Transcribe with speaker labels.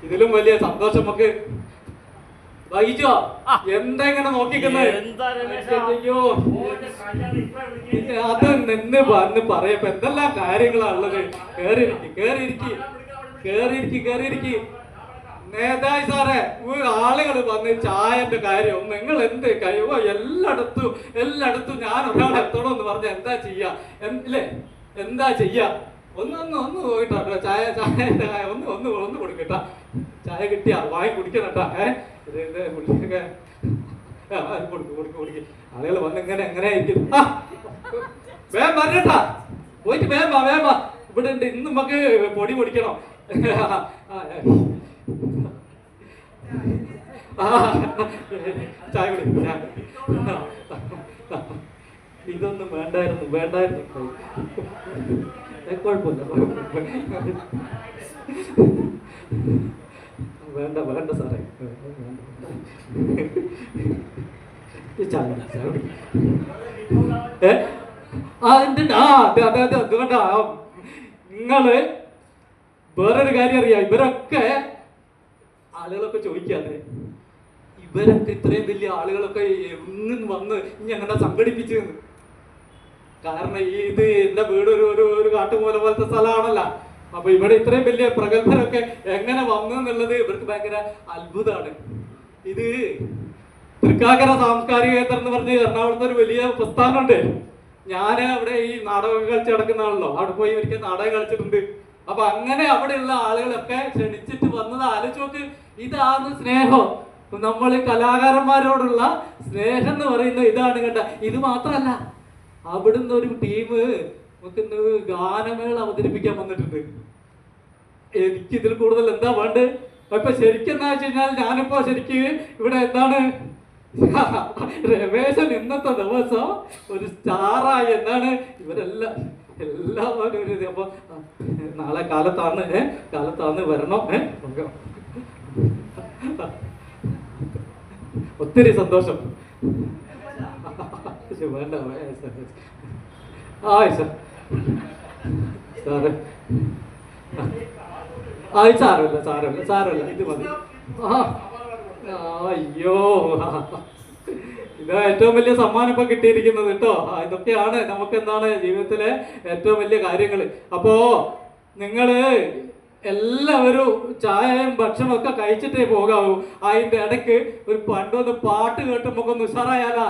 Speaker 1: ഇതിലും വലിയ സന്തോഷം നമുക്ക് വഹിച്ചോ. എന്താ ഇങ്ങനെ നോക്കിക്കുന്നത്? അയ്യോ, അത് നിന്ന് വന്ന് പറയപ്പോ എന്തെല്ലാം കാര്യങ്ങളാ ഉള്ളത്. കേറിയിരിക്കി. നേതാജി സാറേ, ആളുകൾ വന്ന് ചായന്റെ കാര്യം നിങ്ങൾ എന്ത് കഴിവോ എല്ലായിടത്തും ഞാൻ ഒരാൾ എത്തണമെന്ന് പറഞ്ഞ എന്താ ചെയ്യാ? എന്താ ചെയ്യാ? ഒന്ന് പോയിട്ടോ. ചായന്റെ ഒന്ന് കൊടുക്കട്ടാ. ചായ കിട്ടിയാ വാങ്ങി കുടിക്കണട്ടാ. കുടിക്ക. ആളുകൾ വന്ന് എങ്ങനെ ഇരിക്കും. വേഗം പറഞ്ഞട്ടാ, പോയിട്ട് വേഗം വാ. ഇവിടെ ഉണ്ട്, ഇന്ന് നമുക്ക് പൊടി പൊടിക്കണം. ചായ കുടി. ഇതൊന്നും വേണ്ടായിരുന്നു. കുഴപ്പമില്ല. വേണ്ട സാറേ. നിങ്ങള് വേറൊരു കാര്യം അറിയാം, ഇവരൊക്കെ ആളുകളൊക്കെ ചോദിക്കാതെ ഇവരൊക്കെ ഇത്രയും വലിയ ആളുകളൊക്കെ എന്നും വന്ന് ഇനി അങ്ങനെ സംഘടിപ്പിച്ചെന്ന്. കാരണം ഇത് എന്റെ വീട് ഒരു കാട്ടുമൂല പോലത്തെ സ്ഥലമാണല്ലോ. അപ്പൊ ഇവിടെ ഇത്രയും വലിയ പ്രഗത്ഭരൊക്കെ എങ്ങനെ വന്നു എന്നുള്ളത് ഇവർക്ക് ഭയങ്കര അത്ഭുതമാണ്. ഇത് തൃക്കാക്കര സാംസ്കാരിക കേന്ദ്രം എന്ന് പറഞ്ഞ് എറണാകുളത്ത് ഒരു വലിയ പ്രസ്ഥാനമുണ്ട്. ഞാൻ അവിടെ ഈ നാടകം കളിച്ച് നടക്കുന്നതാണല്ലോ, അവിടെ പോയി ഒരിക്കൽ നാടകം കളിച്ചിട്ടുണ്ട്. അപ്പൊ അങ്ങനെ അവിടെയുള്ള ആളുകളൊക്കെ ക്ഷണിച്ചിട്ട് വന്നത് ആലോചിച്ച് നോക്ക്. ഇതാണ് സ്നേഹം. നമ്മൾ കലാകാരന്മാരോടുള്ള സ്നേഹം എന്ന് പറയുന്നത് ഇതാണ് കേട്ട. ഇത് മാത്രമല്ല, അവിടുന്ന് ഒരു ടീം നമുക്ക് ഗാനമേള അവതരിപ്പിക്കാൻ വന്നിട്ടുണ്ട്. എനിക്ക് ഇതിൽ കൂടുതൽ എന്താ വേണ്ടത്? ഇപ്പൊ ശരിക്കും എന്താ വെച്ച് കഴിഞ്ഞാൽ ഞാനിപ്പോ ശരിക്ക് ഇവിടെ എന്താണ് രമേശൻ ഇന്നത്തെ ദിവസം ഒരു സ്റ്റാറായി. എന്താണ് എല്ലാവരും ഒരു അപ്പൊ നാളെ കാലത്താണ് വരണം. ഒത്തിരി സന്തോഷം. വേണ്ട സാരമില്ല, ഇത് മതി. അയ്യോ, ഇത് ഏറ്റവും വലിയ സമ്മാനം ഇപ്പൊ കിട്ടിയിരിക്കുന്നത് കേട്ടോ. ഇതൊക്കെയാണ് നമുക്ക് എന്താണ് ജീവിതത്തിലെ ഏറ്റവും വലിയ കാര്യങ്ങൾ. അപ്പോ നിങ്ങള് എല്ലാവരും ചായയും ഭക്ഷണവും ഒക്കെ കഴിച്ചിട്ടേ പോകാവൂ. അതിന്റെ ഇടയ്ക്ക് ഒരു പണ്ടൊന്ന് പാട്ട് കേട്ട് നമുക്കൊന്ന് ഉഷാറായാലാ.